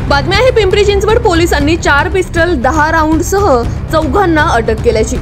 बातमी आहे पिंपरी चिंचवड पोलिसांनी 4 पिस्टल 10 राऊंडसह चौघांना अटक केल्याची।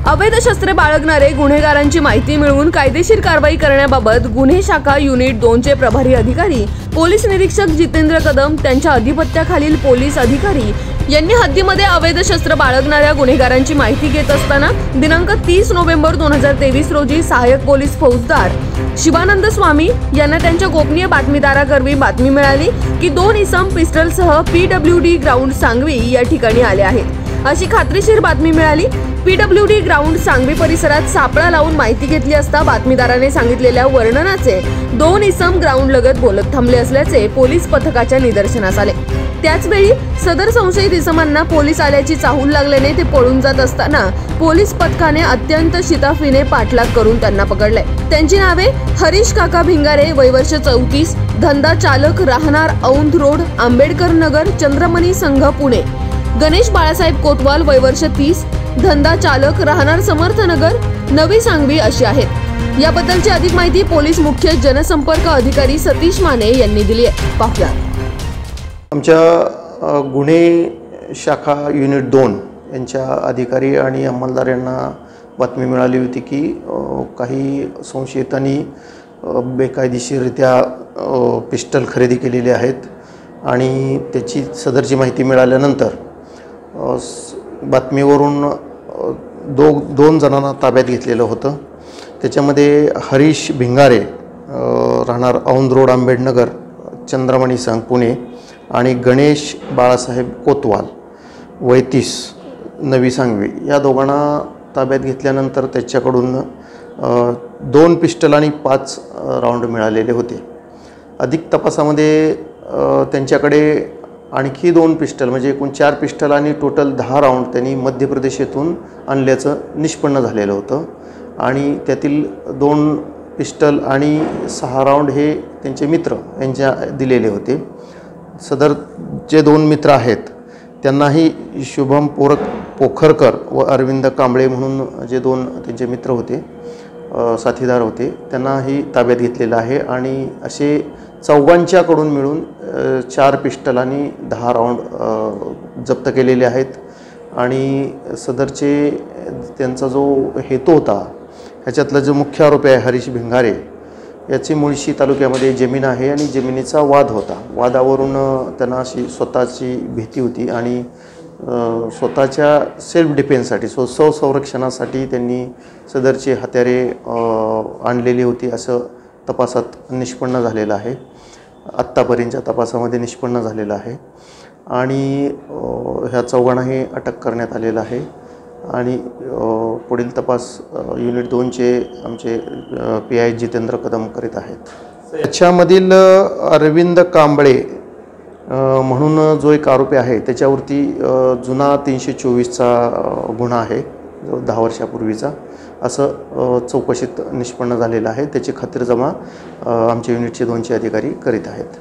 अवैध शस्त्रे बाळगणारे गुन्हेगारांची माहिती मिळवून कायदेशीर कारवाई करण्याबाबत गुन्हे शाखा युनिट 2 चे प्रभारी अधिकारी पोलीस निरीक्षक जितेंद्र कदम त्यांच्या अधिपत्याखालील पोलीस अधिकारी यांनी हद्दीमध्ये अवैध शस्त्र बाळगणाऱ्या गुन्हेगारांची माहिती घेत असताना दिनांक 30 नोव्हेंबर 2023 रोजी सहाय्यक पोलीस फौजदार शिवानंद स्वामी यांना त्यांच्या गोपनीय बातमीदाराकरवी बातमी मिळाली की 2 इसम पिस्टलसह PWD ग्राउंड सांगवी या ठिकाणी आले आहेत। अशी खात्रीशीर बातमी मिळाली। PWD ग्राउंड सांगवी परिसरात सापळा लावून माहिती घेतली असता बातमीदाराने सांगितलेल्या वर्णनाचे 2 इसम ग्राउंड लगत बोलत थांबले असल्याचे पोलीस पथकाच्या निदर्शनास आले। त्याचवेळी सदर संशयित इसमांना पोलीस आल्याची चाहूल लागल्याने ते पळून जात असताना पोलीस पथकाने अत्यंत शिताफीने पाठलाग करून त्यांना पकडले। त्यांची नावे हरीश काका भिंगारे वय वर्ष 34, धंदा चालक, राहणार औंध रोड, आंबेडकर नगर, चंद्रमणी संघ पुणे, गणेश बाळासाहेब कोतवाल वय वर्ष 30, धंदा चालक, राहणार समर्थ नगर, नवी सांगवी अशी आहेत। याबद्दलची अधिक माहिती पोलीस मुख्य जनसंपर्क अधिकारी सतीश माने यांनी दिली आहे। पाहूया। आमच्या गुन्हे शाखा युनिट 2 यांच्या अधिकारी आणि अंमलदार यांना बातमी मिळाली होती की काही संशयितांनी बेकायदेशीररित्या पिस्टल खरेदी केलेले आहेत आणि त्याची सदरची माहिती मिळाल्यानंतर बातमीवरून दोन जणांना ताब्यात घेतलेलं होतं। त्याच्यामध्ये हरीश भिंगारे राहणार औंध रोड, आंबेडनगर, चंद्रमणी संघ पुणे आणि गणेश बाळासाहेब कोतवाल वय 30, नवी सांगवी या दोघांना ताब्यात घेतल्यानंतर त्याच्याकडून 2 पिस्टल आणि 5 राऊंड मिळालेले होते। अधिक तपासामध्ये त्यांच्याकडे आणखी 2 पिस्टल म्हणजे एकूण 4 पिस्टल आणि टोटल 10 राऊंड त्यांनी मध्य प्रदेशातून आणल्याचं निष्पन्न झालेलं होतं आणि त्यातील 2 पिस्टल आणि 6 राऊंड हे त्यांचे मित्र यांच्या दिलेले होते। सदर जे 2 मित्र आहेत त्यांनाही शुभम पोखरकर व अरविंद कांबळे म्हणून जे 2 त्यांचे मित्र होते, साथीदार होते, त्यांनाही ताब्यात घेतलेलं आहे आणि असे चौघांच्याकडून मिळून 4 पिस्टल आणि 10 राऊंड जप्त केलेले आहेत आणि सदरचे त्यांचा जो हेतू होता ह्याच्यातला जो मुख्य आरोपी आहे हरीश भिंगारे याची मुळशी तालुक्यामध्ये जमीन आहे आणि जमिनीचा वाद होता। वादावरून त्यांना अशी स्वतःची भीती होती आणि स्वतःच्या सेल्फ डिफेन्ससाठी स्वसंरक्षणासाठी त्यांनी सदरची हत्यारे आणलेली होती असं तपासात निष्पन्न झालेलं आहे। आत्तापर्यंतच्या तपासामध्ये निष्पन्न झालेलं आहे आणि ह्या चौघांनाही अटक करण्यात आलेलं आहे आणि पुढील तपास युनिट 2 चे आमचे PI जितेंद्र कदम करीत आहेत। याच्यामधील अरविंद कांबळे म्हणून जो एक आरोपी आहे त्याच्यावरती जुना 324चा गुन्हा आहे, जो 10 वर्षापूर्वीचा असं चौकशीत निष्पन्न झालेलं आहे। त्याची खात्रीजमा आमचे युनिटचे 2 अधिकारी करीत आहेत।